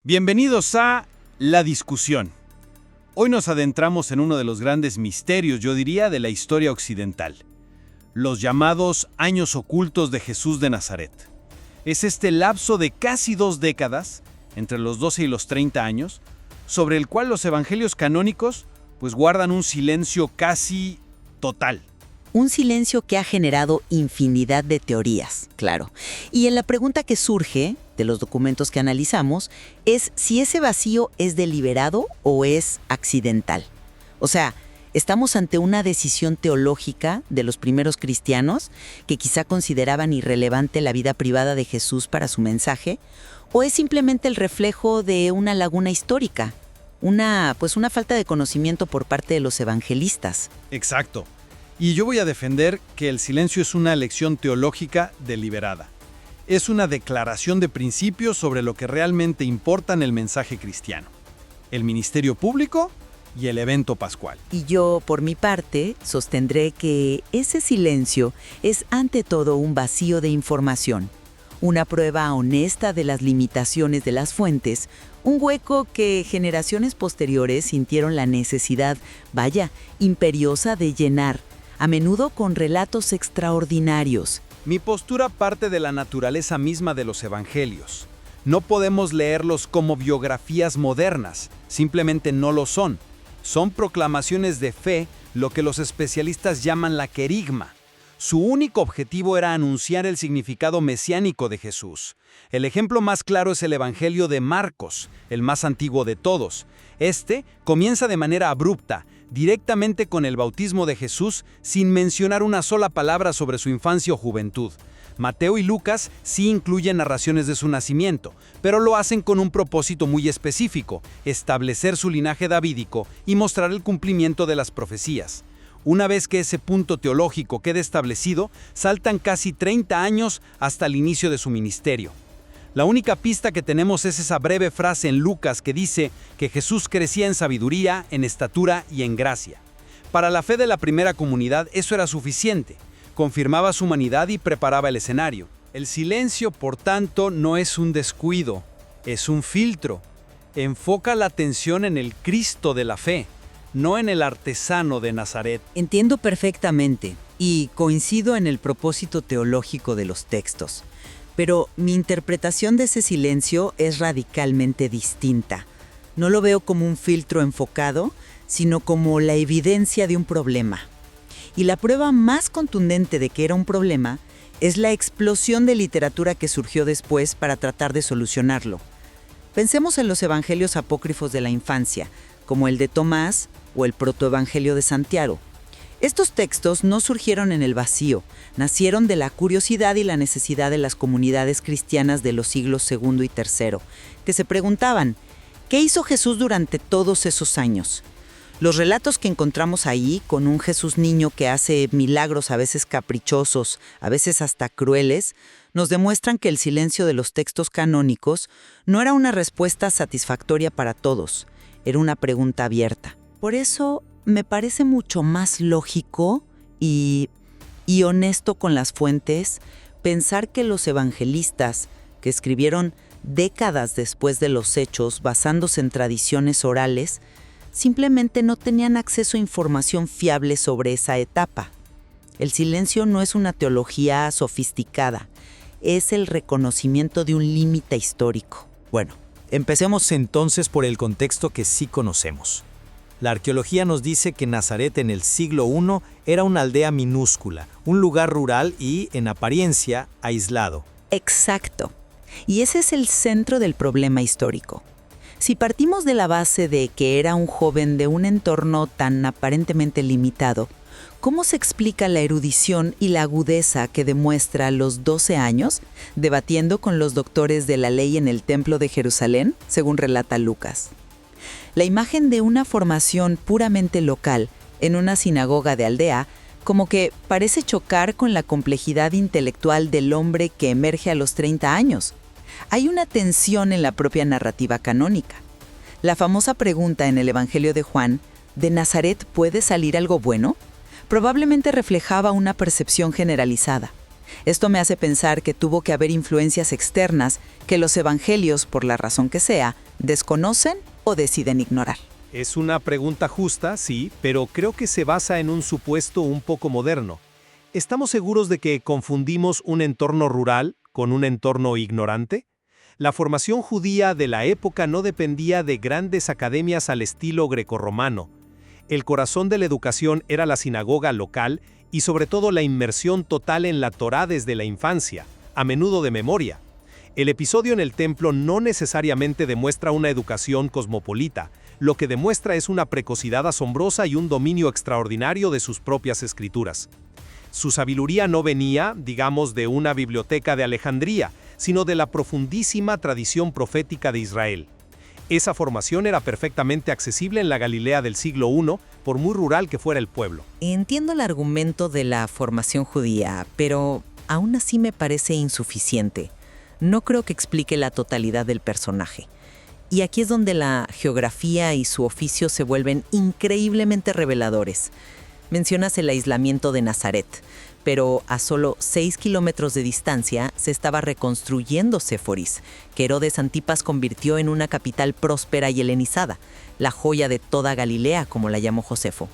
Bienvenidos a La Discusión. Hoy nos adentramos en uno de los grandes misterios, yo diría, de la historia occidental. Los llamados años ocultos de Jesús de Nazaret. Es este lapso de casi 2 décadas, entre los 12 y los 30 años, sobre el cual los evangelios canónicos guardan un silencio casi total. Un silencio que ha generado infinidad de teorías, claro. Y en la pregunta que surge de los documentos que analizamos es si ese vacío es deliberado o es accidental. O sea, ¿estamos ante una decisión teológica de los primeros cristianos que quizá consideraban irrelevante la vida privada de Jesús para su mensaje? ¿O es simplemente el reflejo de una laguna histórica? Una falta de conocimiento por parte de los evangelistas. Exacto. Y yo voy a defender que el silencio es una elección teológica deliberada. Es una declaración de principios sobre lo que realmente importa en el mensaje cristiano: el ministerio público y el evento pascual. Y yo, por mi parte, sostendré que ese silencio es ante todo un vacío de información, una prueba honesta de las limitaciones de las fuentes, un hueco que generaciones posteriores sintieron la necesidad, imperiosa de llenar, a menudo con relatos extraordinarios. Mi postura parte de la naturaleza misma de los evangelios. No podemos leerlos como biografías modernas, simplemente no lo son. Son proclamaciones de fe, lo que los especialistas llaman la querigma. Su único objetivo era anunciar el significado mesiánico de Jesús. El ejemplo más claro es el Evangelio de Marcos, el más antiguo de todos. Este comienza de manera abrupta, directamente con el bautismo de Jesús, sin mencionar una sola palabra sobre su infancia o juventud. Mateo y Lucas sí incluyen narraciones de su nacimiento, pero lo hacen con un propósito muy específico: establecer su linaje davídico y mostrar el cumplimiento de las profecías. Una vez que ese punto teológico quede establecido, saltan casi 30 años hasta el inicio de su ministerio. La única pista que tenemos es esa breve frase en Lucas que dice que Jesús crecía en sabiduría, en estatura y en gracia. Para la fe de la primera comunidad eso era suficiente. Confirmaba su humanidad y preparaba el escenario. El silencio, por tanto, no es un descuido, es un filtro. Enfoca la atención en el Cristo de la fe, no en el artesano de Nazaret. Entiendo perfectamente y coincido en el propósito teológico de los textos. Pero mi interpretación de ese silencio es radicalmente distinta. No lo veo como un filtro enfocado, sino como la evidencia de un problema. Y la prueba más contundente de que era un problema es la explosión de literatura que surgió después para tratar de solucionarlo. Pensemos en los evangelios apócrifos de la infancia, como el de Tomás o el protoevangelio de Santiago. Estos textos no surgieron en el vacío, nacieron de la curiosidad y la necesidad de las comunidades cristianas de los siglos II y III, que se preguntaban, ¿qué hizo Jesús durante todos esos años? Los relatos que encontramos ahí, con un Jesús niño que hace milagros a veces caprichosos, a veces hasta crueles, nos demuestran que el silencio de los textos canónicos no era una respuesta satisfactoria para todos, era una pregunta abierta. Por eso me parece mucho más lógico y honesto con las fuentes pensar que los evangelistas, que escribieron décadas después de los hechos basándose en tradiciones orales, simplemente no tenían acceso a información fiable sobre esa etapa. El silencio no es una teología sofisticada, es el reconocimiento de un límite histórico. Bueno, empecemos entonces por el contexto que sí conocemos. La arqueología nos dice que Nazaret en el siglo I era una aldea minúscula, un lugar rural y, en apariencia, aislado. Exacto. Y ese es el centro del problema histórico. Si partimos de la base de que era un joven de un entorno tan aparentemente limitado, ¿cómo se explica la erudición y la agudeza que demuestra a los 12 años debatiendo con los doctores de la ley en el templo de Jerusalén, según relata Lucas? La imagen de una formación puramente local en una sinagoga de aldea como que parece chocar con la complejidad intelectual del hombre que emerge a los 30 años. Hay una tensión en la propia narrativa canónica. La famosa pregunta en el Evangelio de Juan, ¿de Nazaret puede salir algo bueno?, probablemente reflejaba una percepción generalizada. Esto me hace pensar que tuvo que haber influencias externas que los evangelios, por la razón que sea, desconocen o deciden ignorar. Es una pregunta justa, sí, pero creo que se basa en un supuesto un poco moderno. ¿Estamos seguros de que confundimos un entorno rural con un entorno ignorante? La formación judía de la época no dependía de grandes academias al estilo grecorromano. El corazón de la educación era la sinagoga local y sobre todo la inmersión total en la Torá desde la infancia, a menudo de memoria. El episodio en el templo no necesariamente demuestra una educación cosmopolita, lo que demuestra es una precocidad asombrosa y un dominio extraordinario de sus propias escrituras. Su sabiduría no venía, digamos, de una biblioteca de Alejandría, sino de la profundísima tradición profética de Israel. Esa formación era perfectamente accesible en la Galilea del siglo I, por muy rural que fuera el pueblo. Entiendo el argumento de la formación judía, pero aún así me parece insuficiente. No creo que explique la totalidad del personaje. Y aquí es donde la geografía y su oficio se vuelven increíblemente reveladores. Mencionas el aislamiento de Nazaret, pero a solo 6 kilómetros de distancia se estaba reconstruyendo Séforis, que Herodes Antipas convirtió en una capital próspera y helenizada, la joya de toda Galilea, como la llamó Josefo.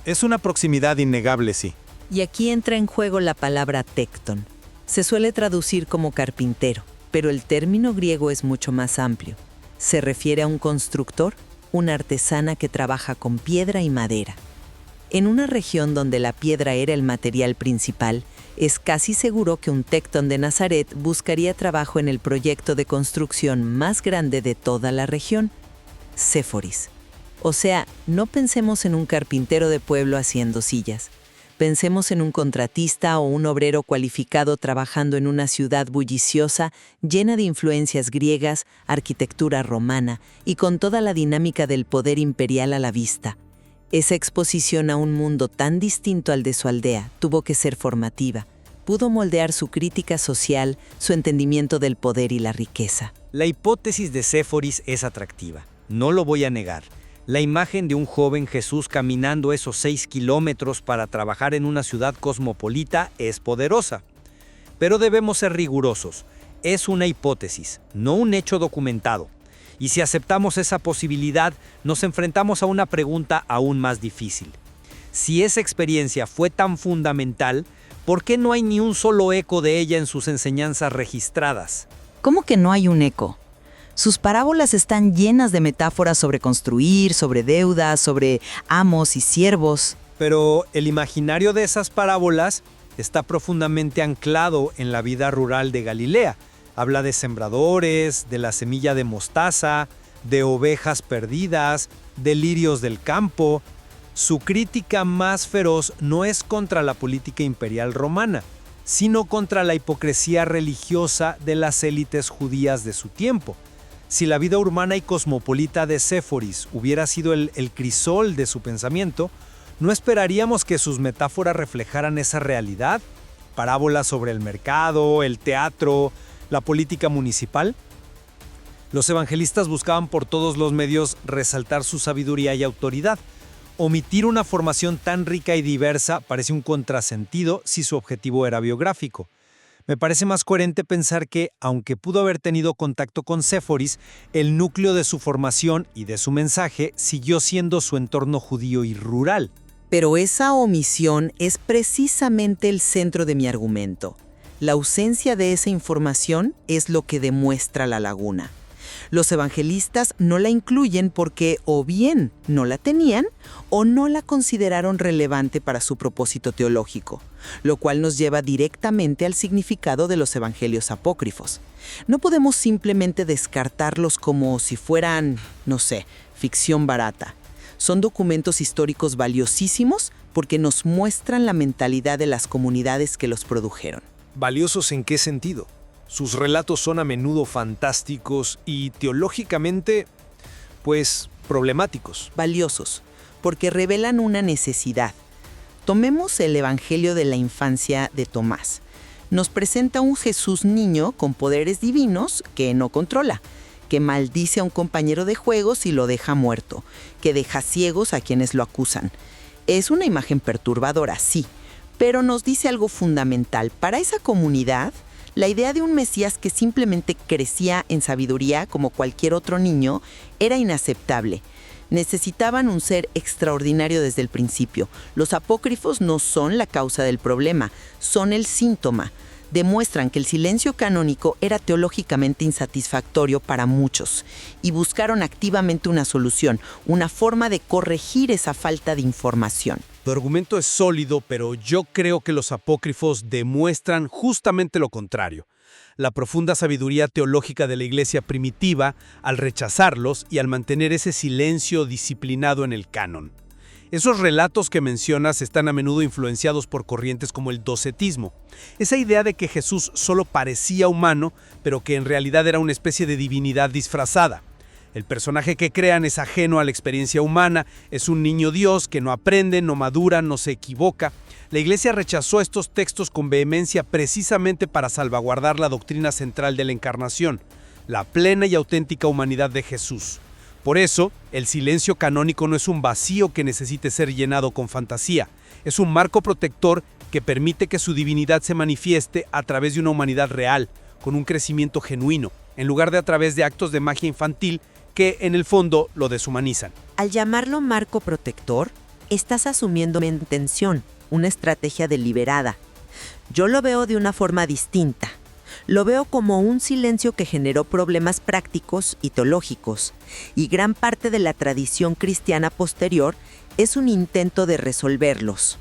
Es una proximidad innegable, sí. Y aquí entra en juego la palabra tecton. Se suele traducir como carpintero, pero el término griego es mucho más amplio. Se refiere a un constructor, una artesana que trabaja con piedra y madera. En una región donde la piedra era el material principal, es casi seguro que un tecton de Nazaret buscaría trabajo en el proyecto de construcción más grande de toda la región, Séforis. O sea, no pensemos en un carpintero de pueblo haciendo sillas. Pensemos en un contratista o un obrero cualificado trabajando en una ciudad bulliciosa, llena de influencias griegas, arquitectura romana y con toda la dinámica del poder imperial a la vista. Esa exposición a un mundo tan distinto al de su aldea tuvo que ser formativa. Pudo moldear su crítica social, su entendimiento del poder y la riqueza. La hipótesis de Séforis es atractiva, no lo voy a negar. La imagen de un joven Jesús caminando esos 6 kilómetros para trabajar en una ciudad cosmopolita es poderosa. Pero debemos ser rigurosos. Es una hipótesis, no un hecho documentado. Y si aceptamos esa posibilidad, nos enfrentamos a una pregunta aún más difícil. Si esa experiencia fue tan fundamental, ¿por qué no hay ni un solo eco de ella en sus enseñanzas registradas? ¿Cómo que no hay un eco? Sus parábolas están llenas de metáforas sobre construir, sobre deudas, sobre amos y siervos. Pero el imaginario de esas parábolas está profundamente anclado en la vida rural de Galilea. Habla de sembradores, de la semilla de mostaza, de ovejas perdidas, de lirios del campo. Su crítica más feroz no es contra la política imperial romana, sino contra la hipocresía religiosa de las élites judías de su tiempo. Si la vida urbana y cosmopolita de Séforis hubiera sido el crisol de su pensamiento, ¿no esperaríamos que sus metáforas reflejaran esa realidad? Parábolas sobre el mercado, el teatro, la política municipal. Los evangelistas buscaban por todos los medios resaltar su sabiduría y autoridad. Omitir una formación tan rica y diversa parece un contrasentido si su objetivo era biográfico. Me parece más coherente pensar que, aunque pudo haber tenido contacto con Séforis, el núcleo de su formación y de su mensaje siguió siendo su entorno judío y rural. Pero esa omisión es precisamente el centro de mi argumento. La ausencia de esa información es lo que demuestra la laguna. Los evangelistas no la incluyen porque o bien no la tenían o no la consideraron relevante para su propósito teológico, lo cual nos lleva directamente al significado de los evangelios apócrifos. No podemos simplemente descartarlos como si fueran, no sé, ficción barata. Son documentos históricos valiosísimos porque nos muestran la mentalidad de las comunidades que los produjeron. ¿Valiosos en qué sentido? Sus relatos son a menudo fantásticos y teológicamente, problemáticos. Valiosos, porque revelan una necesidad. Tomemos el Evangelio de la infancia de Tomás. Nos presenta un Jesús niño con poderes divinos que no controla, que maldice a un compañero de juegos y lo deja muerto, que deja ciegos a quienes lo acusan. Es una imagen perturbadora, sí, pero nos dice algo fundamental. Para esa comunidad, la idea de un Mesías que simplemente crecía en sabiduría como cualquier otro niño era inaceptable. Necesitaban un ser extraordinario desde el principio. Los apócrifos no son la causa del problema, son el síntoma. Demuestran que el silencio canónico era teológicamente insatisfactorio para muchos y buscaron activamente una solución, una forma de corregir esa falta de información. Tu argumento es sólido, pero yo creo que los apócrifos demuestran justamente lo contrario. La profunda sabiduría teológica de la iglesia primitiva al rechazarlos y al mantener ese silencio disciplinado en el canon. Esos relatos que mencionas están a menudo influenciados por corrientes como el docetismo. Esa idea de que Jesús solo parecía humano, pero que en realidad era una especie de divinidad disfrazada. El personaje que crean es ajeno a la experiencia humana, es un niño Dios que no aprende, no madura, no se equivoca. La Iglesia rechazó estos textos con vehemencia precisamente para salvaguardar la doctrina central de la Encarnación, la plena y auténtica humanidad de Jesús. Por eso, el silencio canónico no es un vacío que necesite ser llenado con fantasía, es un marco protector que permite que su divinidad se manifieste a través de una humanidad real, con un crecimiento genuino, en lugar de a través de actos de magia infantil que, en el fondo, lo deshumanizan. Al llamarlo marco protector, estás asumiendo una intención, una estrategia deliberada. Yo lo veo de una forma distinta. Lo veo como un silencio que generó problemas prácticos y teológicos, y gran parte de la tradición cristiana posterior es un intento de resolverlos.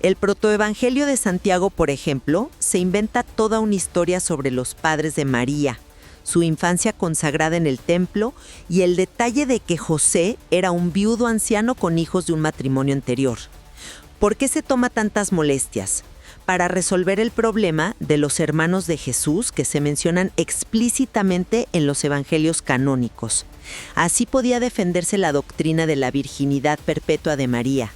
El protoevangelio de Santiago, por ejemplo, se inventa toda una historia sobre los padres de María, su infancia consagrada en el templo y el detalle de que José era un viudo anciano con hijos de un matrimonio anterior. ¿Por qué se toma tantas molestias? Para resolver el problema de los hermanos de Jesús que se mencionan explícitamente en los evangelios canónicos. Así podía defenderse la doctrina de la virginidad perpetua de María.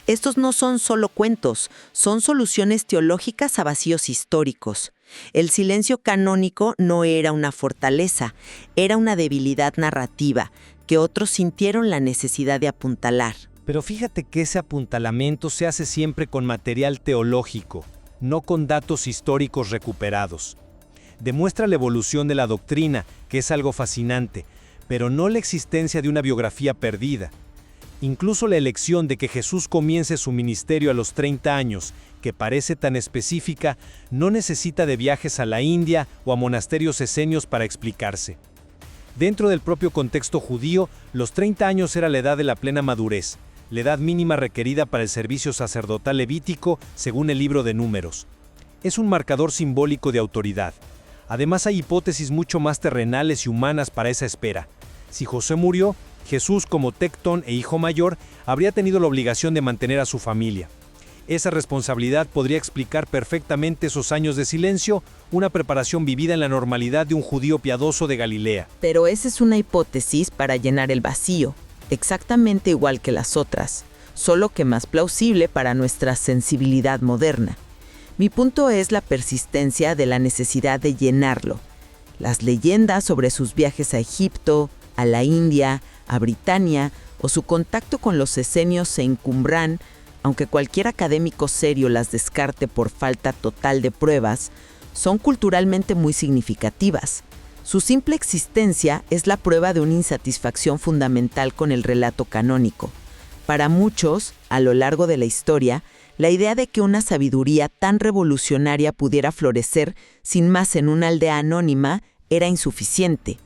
Estos no son solo cuentos, son soluciones teológicas a vacíos históricos. El silencio canónico no era una fortaleza, era una debilidad narrativa que otros sintieron la necesidad de apuntalar. Pero fíjate que ese apuntalamiento se hace siempre con material teológico, no con datos históricos recuperados. Demuestra la evolución de la doctrina, que es algo fascinante, pero no la existencia de una biografía perdida. Incluso la elección de que Jesús comience su ministerio a los 30 años, que parece tan específica, no necesita de viajes a la India o a monasterios esenios para explicarse. Dentro del propio contexto judío, los 30 años era la edad de la plena madurez, la edad mínima requerida para el servicio sacerdotal levítico según el libro de Números. Es un marcador simbólico de autoridad. Además hay hipótesis mucho más terrenales y humanas para esa espera. Si José murió, Jesús como tectón e hijo mayor habría tenido la obligación de mantener a su familia. Esa responsabilidad podría explicar perfectamente esos años de silencio, una preparación vivida en la normalidad de un judío piadoso de Galilea. Pero esa es una hipótesis para llenar el vacío, exactamente igual que las otras, solo que más plausible para nuestra sensibilidad moderna. Mi punto es la persistencia de la necesidad de llenarlo. Las leyendas sobre sus viajes a Egipto, a la India, a Britania o su contacto con los esenios se Qumrán, aunque cualquier académico serio las descarte por falta total de pruebas, son culturalmente muy significativas. Su simple existencia es la prueba de una insatisfacción fundamental con el relato canónico. Para muchos, a lo largo de la historia, la idea de que una sabiduría tan revolucionaria pudiera florecer sin más en una aldea anónima era insuficiente.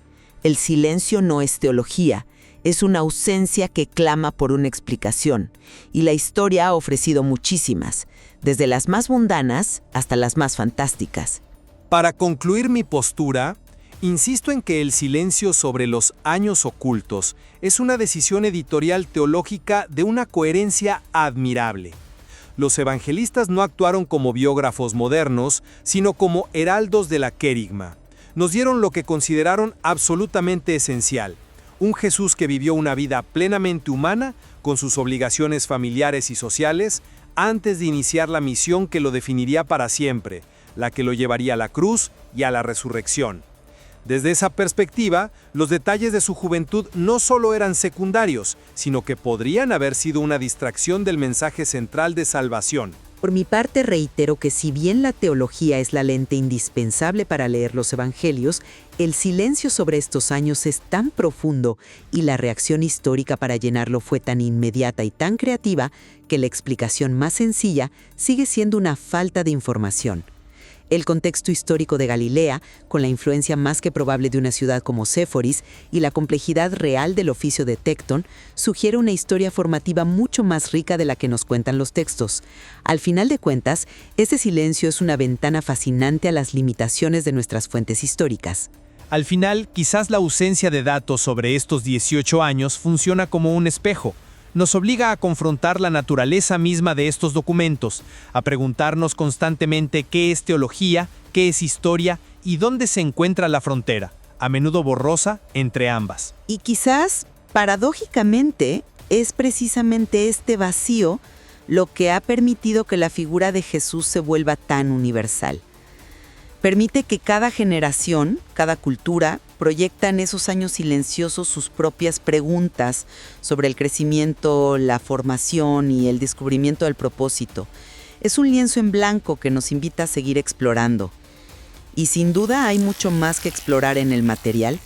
El silencio no es teología, es una ausencia que clama por una explicación, y la historia ha ofrecido muchísimas, desde las más mundanas hasta las más fantásticas. Para concluir mi postura, insisto en que el silencio sobre los años ocultos es una decisión editorial teológica de una coherencia admirable. Los evangelistas no actuaron como biógrafos modernos, sino como heraldos de la querigma. Nos dieron lo que consideraron absolutamente esencial: un Jesús que vivió una vida plenamente humana, con sus obligaciones familiares y sociales, antes de iniciar la misión que lo definiría para siempre, la que lo llevaría a la cruz y a la resurrección. Desde esa perspectiva, los detalles de su juventud no solo eran secundarios, sino que podrían haber sido una distracción del mensaje central de salvación. Por mi parte, reitero que si bien la teología es la lente indispensable para leer los evangelios, el silencio sobre estos años es tan profundo y la reacción histórica para llenarlo fue tan inmediata y tan creativa que la explicación más sencilla sigue siendo una falta de información. El contexto histórico de Galilea, con la influencia más que probable de una ciudad como Séforis y la complejidad real del oficio de Tecton, sugiere una historia formativa mucho más rica de la que nos cuentan los textos. Al final de cuentas, ese silencio es una ventana fascinante a las limitaciones de nuestras fuentes históricas. Al final, quizás la ausencia de datos sobre estos 18 años funciona como un espejo. Nos obliga a confrontar la naturaleza misma de estos documentos, a preguntarnos constantemente qué es teología, qué es historia y dónde se encuentra la frontera, a menudo borrosa, entre ambas. Y quizás, paradójicamente, es precisamente este vacío lo que ha permitido que la figura de Jesús se vuelva tan universal. Permite que cada generación, cada cultura, proyecta en esos años silenciosos sus propias preguntas sobre el crecimiento, la formación y el descubrimiento del propósito. Es un lienzo en blanco que nos invita a seguir explorando. Y sin duda hay mucho más que explorar en el material,